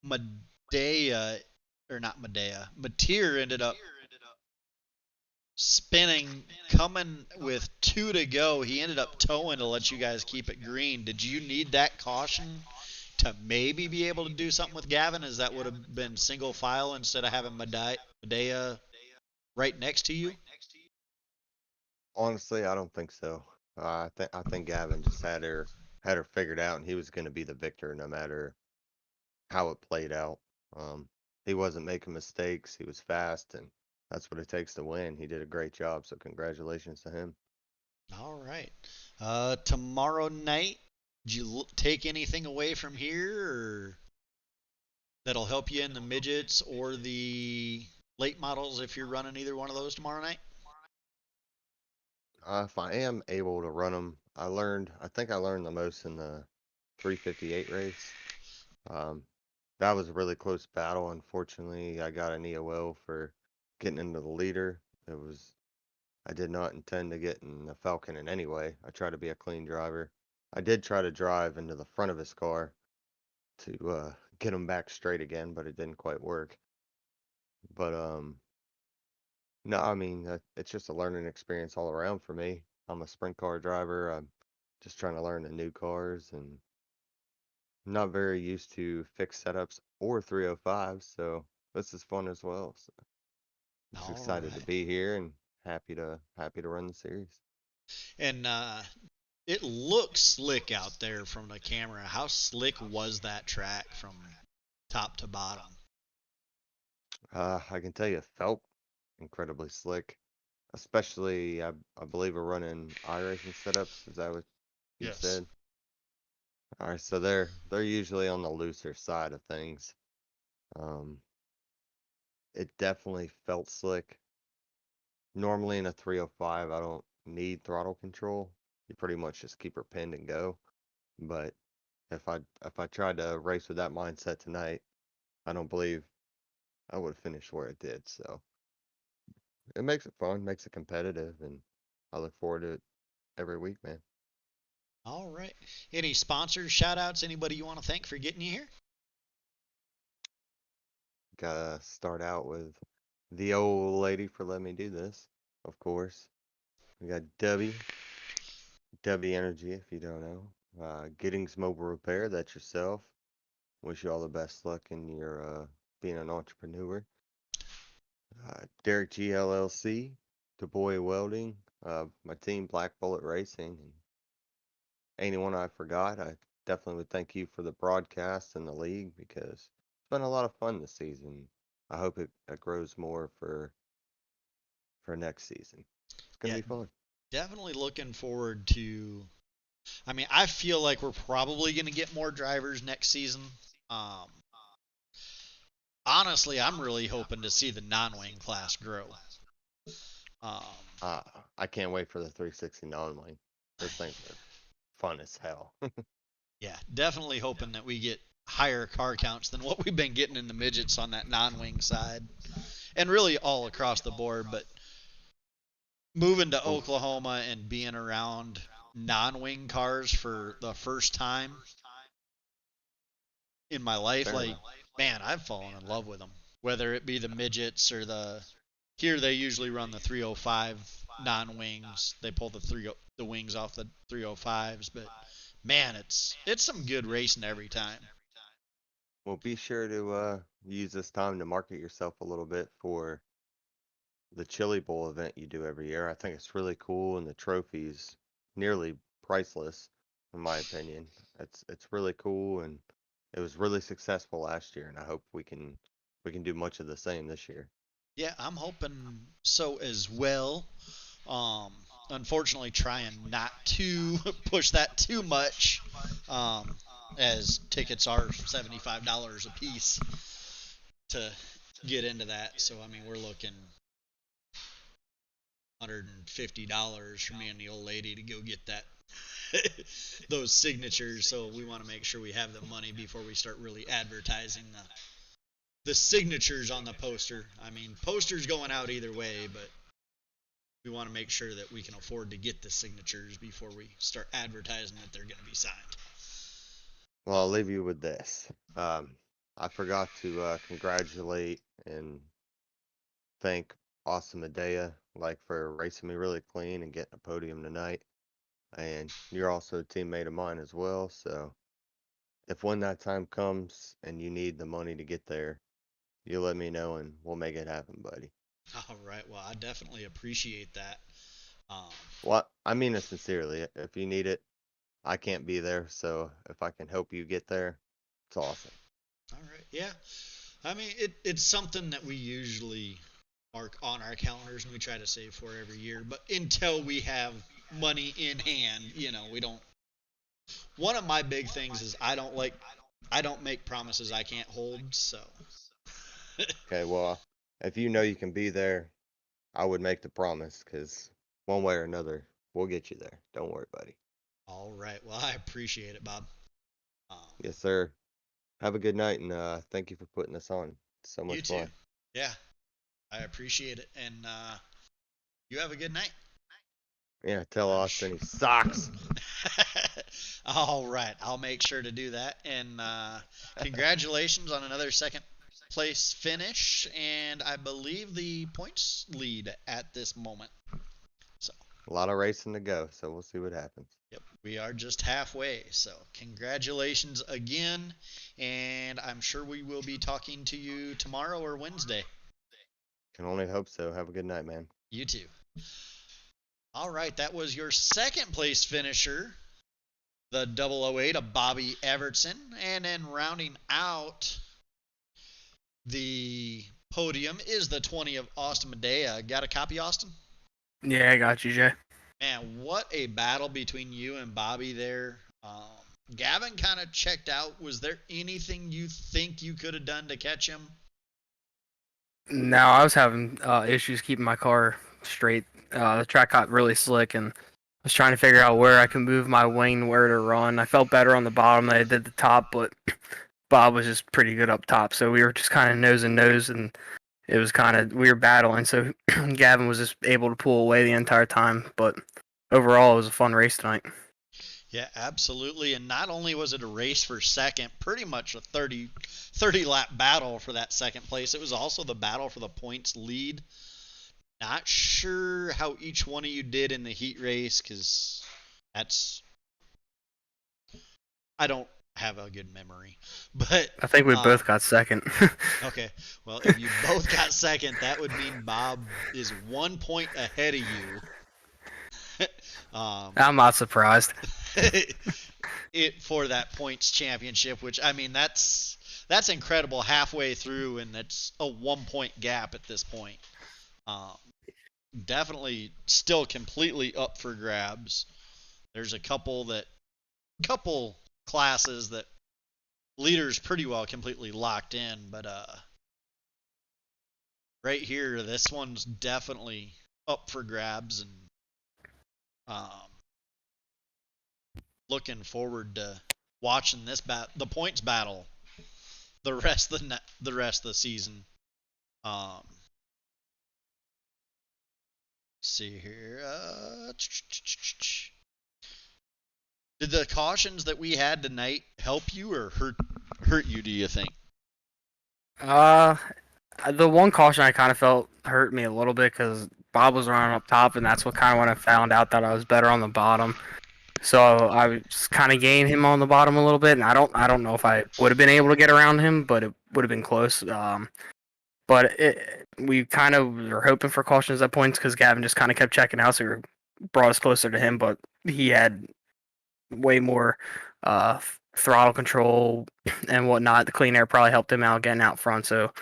Medea, or not Medea, Mateer ended up spinning, coming with 2 to go. He ended up towing to let you guys keep it green. Did you need that caution to maybe be able to do something with Gavin, as that would have been single file instead of having Medea right next to you? Honestly, I don't think so. I think Gavin just had her figured out, and he was going to be the victor no matter how it played out. He wasn't making mistakes. He was fast, and that's what it takes to win. He did a great job, so congratulations to him. All right. Tomorrow night, did you take anything away from here, or that'll help you in the midgets or the late models if you're running either one of those tomorrow night? If I am able to run them, I think I learned the most in the 358 race. That was a really close battle. Unfortunately, I got an EOL for getting into the leader. I did not intend to get in the Falcon in any way. I try to be a clean driver. I did try to drive into the front of his car to get him back straight again, but it didn't quite work. But no, I mean it's just a learning experience all around for me. I'm a sprint car driver. I'm just trying to learn the new cars and not very used to fixed setups or 305s, so this is fun as well. So just All excited to right. be here and happy to run the series. And it looks slick out there from the camera. How slick was that track from top to bottom? I can tell you it felt incredibly slick, especially I believe we're running iRacing setups. Is that what you Yes. said? All right, so they're usually on the looser side of things. Um, it definitely felt slick. Normally in a 305, I don't need throttle control. You pretty much just keep her pinned and go. But if I tried to race with that mindset tonight, I don't believe I would have finished where it did. So it makes it fun, makes it competitive, and I look forward to it every week, man. All right. Any sponsors, shout outs, anybody you want to thank for getting you here? Gotta start out with the old lady for letting me do this, of course. We got W Energy, if you don't know. Giddings Mobile Repair, that's yourself. Wish you all the best luck in your being an entrepreneur. Derek G LLC, Du Bois Welding, my team Black Bullet Racing, and anyone I forgot, I definitely would thank you for the broadcast and the league because it's been a lot of fun this season. I hope it grows more for next season. It's gonna Yeah, be fun. definitely looking forward to. I mean, I feel like we're probably going to get more drivers next season. Um, Honestly, I'm really hoping to see the non-wing class grow. Um, Uh, I can't wait for the 360 non-wing. Those things are fun as hell. yeah, definitely hoping that we get higher car counts than what we've been getting in the midgets on that non-wing side, and really all across the board. But moving to Well, Oklahoma and being around non-wing cars for the first time in my life, fair like, enough. man, I've fallen in love with them. Whether it be the midgets or the here they usually run the 305 non-wings. They pull the wings off the 305s, but man, it's some good racing every time. Well, be sure to use this time to market yourself a little bit for the Chili Bowl event you do every year. I think it's really cool, and the trophy's nearly priceless, in my opinion. It's really cool, and it was really successful last year, and I hope we can do much of the same this year. Yeah, I'm hoping so as well. Um, Unfortunately, trying not to push that too much, um, as tickets are $75 a piece to get into that. So I mean, we're looking $150 for me and the old lady to go get that those signatures. So we want to make sure we have the money before we start really advertising the signatures on the poster. I mean, posters going out either way, but we want to make sure that we can afford to get the signatures before we start advertising that they're going to be signed. Well, I'll leave you with this. I forgot to congratulate and thank Austin Medea, like for racing me really clean and getting a podium tonight. And you're also a teammate of mine as well. So if when that time comes and you need the money to get there, you let me know and we'll make it happen, buddy. All right. Well, I definitely appreciate that. Um, Well, I mean it sincerely. If you need it, I can't be there. So if I can help you get there, it's awesome. all right. Yeah. I mean, it's something that we usually mark on our calendars and we try to save for every year. But until we have money in hand, we don't. One of my big things is I don't make promises I can't hold. So, Okay, well, if you know you can be there, I would make the promise because one way or another, we'll get you there. Don't worry, buddy. all right. Well, I appreciate it, Bob. Um, Yes, sir. Have a good night and thank you for putting this on. It's so you much too. fun. Yeah, I appreciate it. And You have a good night. Yeah, tell Austin he sucks. All right, I'll make sure to do that. And congratulations on another second place finish, and I believe the points lead at this moment. So, A lot of racing to go, so we'll see what happens. yep, we are just halfway. So, congratulations again, and I'm sure we will be talking to you tomorrow or Wednesday. Can only hope so. Have a good night, man. You too. All right, that was your second place finisher, the 008 of Bobby Evertson. And then rounding out the podium is the 20 of Austin Medea. Got a copy, Austin? Yeah, I got you, Jay. Man, what a battle between you and Bobby there. Gavin kind of checked out. Was there anything you think you could have done to catch him? No, I was having issues keeping my car straight. The track got really slick, and I was trying to figure out where I can move my wing, where to run. I felt better on the bottom than I did the top, but Bob was just pretty good up top. So we were just kind of nose and nose, and it was we were battling. So Gavin was just able to pull away the entire time. But overall, it was a fun race tonight. Yeah, absolutely. And not only was it a race for second, pretty much a 30 lap battle for that second place, it was also the battle for the points lead. Not sure how each one of you did in the heat race, because I don't have a good memory. But I think we both got second. okay, well, if you both got second, that would mean Bob is 1 point ahead of you. I'm not surprised. For that points championship, which I mean that's incredible halfway through, and that's a 1 point gap at this point. Definitely still completely up for grabs. There's a couple classes that leaders pretty well completely locked in, but right here this one's definitely up for grabs, and looking forward to watching the points battle the rest of the season. See here. Did the cautions that we had tonight help you or hurt you, do you think? The one caution I kind of felt hurt me a little bit because Bob was running up top, and that's what kind of when I found out that I was better on the bottom. So I was kind of gained him on the bottom a little bit, and I don't know if I would have been able to get around him, but it would have been close. But we kind of were hoping for cautions at points because Gavin just kind of kept checking out, so we brought us closer to him. But he had way more throttle control and whatnot. The clean air probably helped him out getting out front, so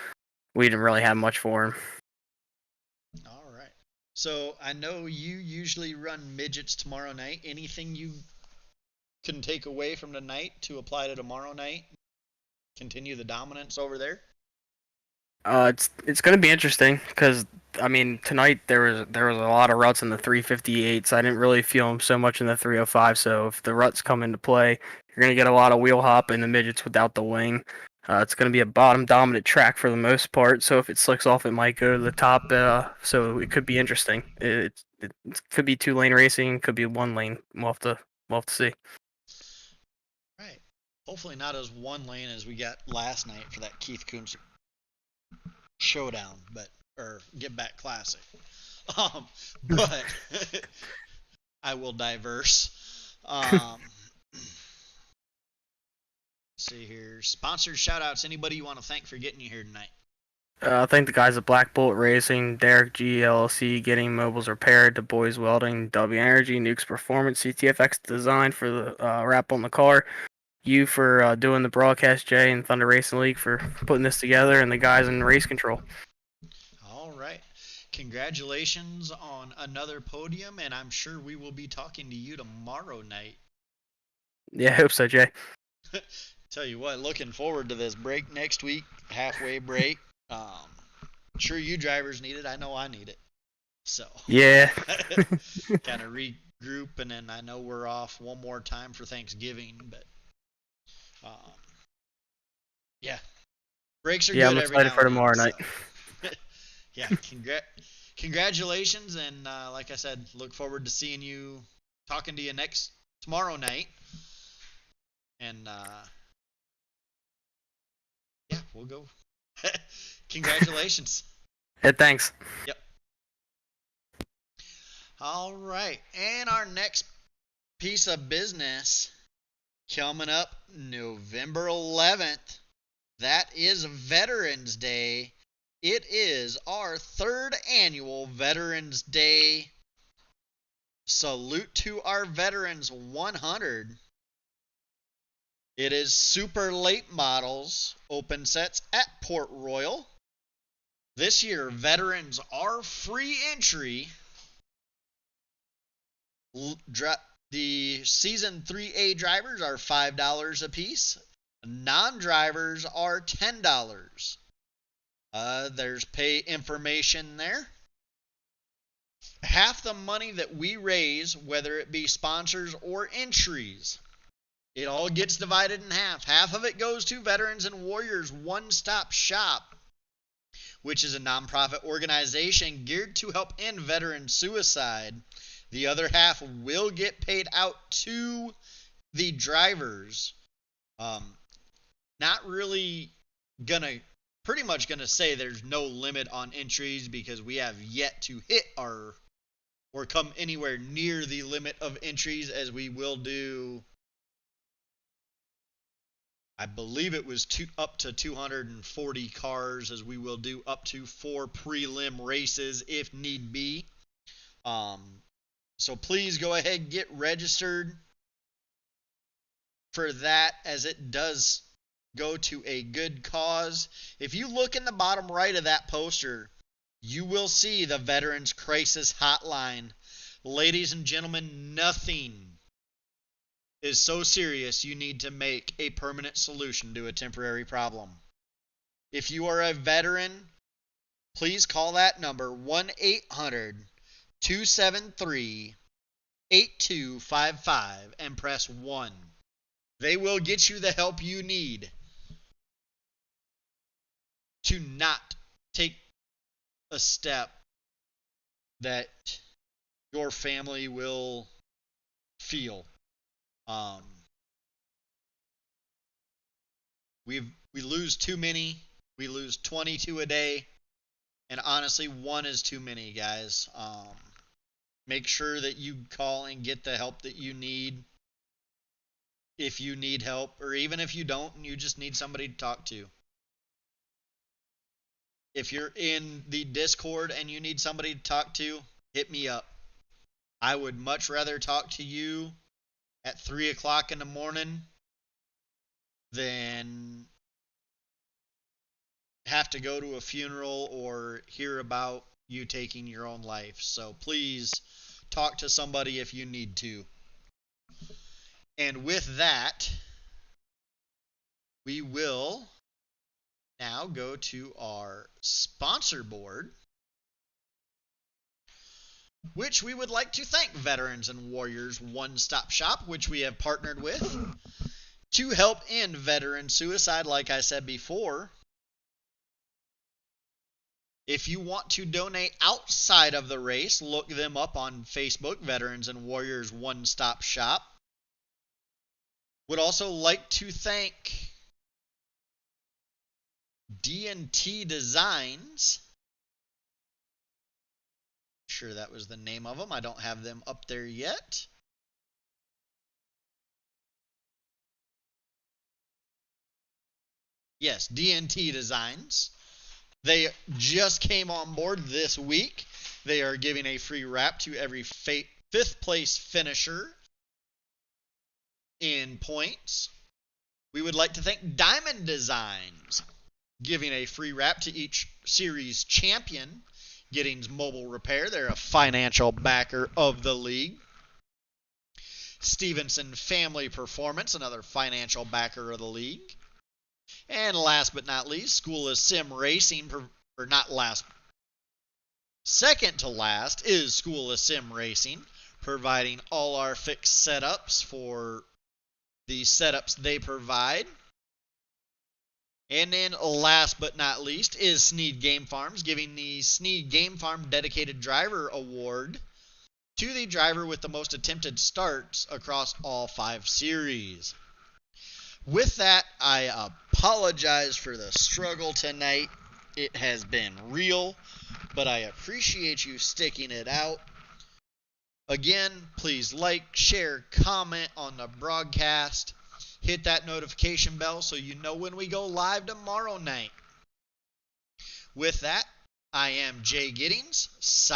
we didn't really have much for him. All right. So I know you usually run midgets tomorrow night. Anything you can take away from tonight to apply to tomorrow night? Continue the dominance over there? It's going to be interesting because I mean tonight there was a lot of ruts in the 358s. I didn't really feel them so much in the 305. So if the ruts come into play, you're going to get a lot of wheel hop in the midgets without the wing. It's going to be a bottom dominant track for the most part. So if it slicks off, it might go to the top. So it could be interesting. It could be 2-lane racing, could be 1 lane. We'll have to see. Right. Hopefully not as 1 lane as we got last night for that Keith Kunz showdown, or Get Back Classic. But I will diverse. See here. Sponsored shout-outs. Anybody you want to thank for getting you here tonight? Thank the guys at Black Bolt Racing, Derek G LLC, Getting Mobiles Repaired, Du Bois Welding, W Energy, Nukes Performance, CTFX Design for the wrap on the car. You for doing the broadcast, Jay, and Thunder Racing League for putting this together, and the guys in race control. All right. Congratulations on another podium, and I'm sure we will be talking to you tomorrow night. Yeah, I hope so, Jay. Tell you what, looking forward to this break next week, halfway break. Sure you drivers need it. I know I need it. So yeah, kind of regroup, and then I know we're off one more time for Thanksgiving, but yeah, breaks are good. I'm excited for tomorrow night. Yeah, congratulations, and like I said, look forward to seeing you, talking to you tomorrow night. And yeah, we'll go. Congratulations. Hey, thanks. Yep. All right, and our next piece of business coming up November 11th. That is Veterans Day. It is our 3rd annual Veterans Day Salute to Our Veterans 100. It is super late models, open sets at Port Royal. This year, veterans are free entry. The Season 3A drivers are $5 a piece. Non-drivers are $10. There's pay information there. Half the money that we raise, whether it be sponsors or entries, it all gets divided in half. Half of it goes to Veterans and Warriors One Stop Shop, which is a nonprofit organization geared to help end veteran suicide. The other half will get paid out to the drivers. Not really pretty much gonna say there's no limit on entries, because we have yet to hit or come anywhere near the limit of entries, as we will do, I believe it was up to 240 cars, as we will do up to 4 prelim races if need be. So please go ahead and get registered for that, as it does go to a good cause. If you look in the bottom right of that poster, you will see the Veterans Crisis Hotline. Ladies and gentlemen, nothing is so serious you need to make a permanent solution to a temporary problem. If you are a veteran, please call that number, 1-800-273-8255, and press 1. They will get you the help you need to not take a step that your family will feel. We lose too many. We lose 22 a day, and honestly, 1 is too many, guys. Make sure that you call and get the help that you need, if you need help, or even if you don't and you just need somebody to talk to. If you're in the Discord and you need somebody to talk to, hit me up. I would much rather talk to you at 3 o'clock in the morning than have to go to a funeral or hear about you taking your own life. So please talk to somebody if you need to. And with that, we will now go to our sponsor board, which we would like to thank Veterans and Warriors One Stop Shop, which we have partnered with to help end veteran suicide. Like I said before, if you want to donate outside of the race, look them up on Facebook, Veterans and Warriors One Stop Shop. Would also like to thank D&T Designs. Sure that was the name of them. I don't have them up there yet. Yes, D&T Designs. They just came on board this week. They are giving a free wrap to every 5th place finisher in points. We would like to thank Diamond Designs, giving a free wrap to each series champion getting mobile repair. They're a financial backer of the league. Stevenson Family Performance, another financial backer of the league. And last but not least, School of Sim Racing, or not last, second to last is School of Sim Racing, providing all our fixed setups for the setups they provide. And then last but not least is Sneed Game Farms, giving the Sneed Game Farm Dedicated Driver Award to the driver with the most attempted starts across all 5 series. With that, I apologize for the struggle tonight. It has been real, but I appreciate you sticking it out. Again, please like, share, comment on the broadcast. Hit that notification bell so you know when we go live tomorrow night. With that, I am Jay Giddings.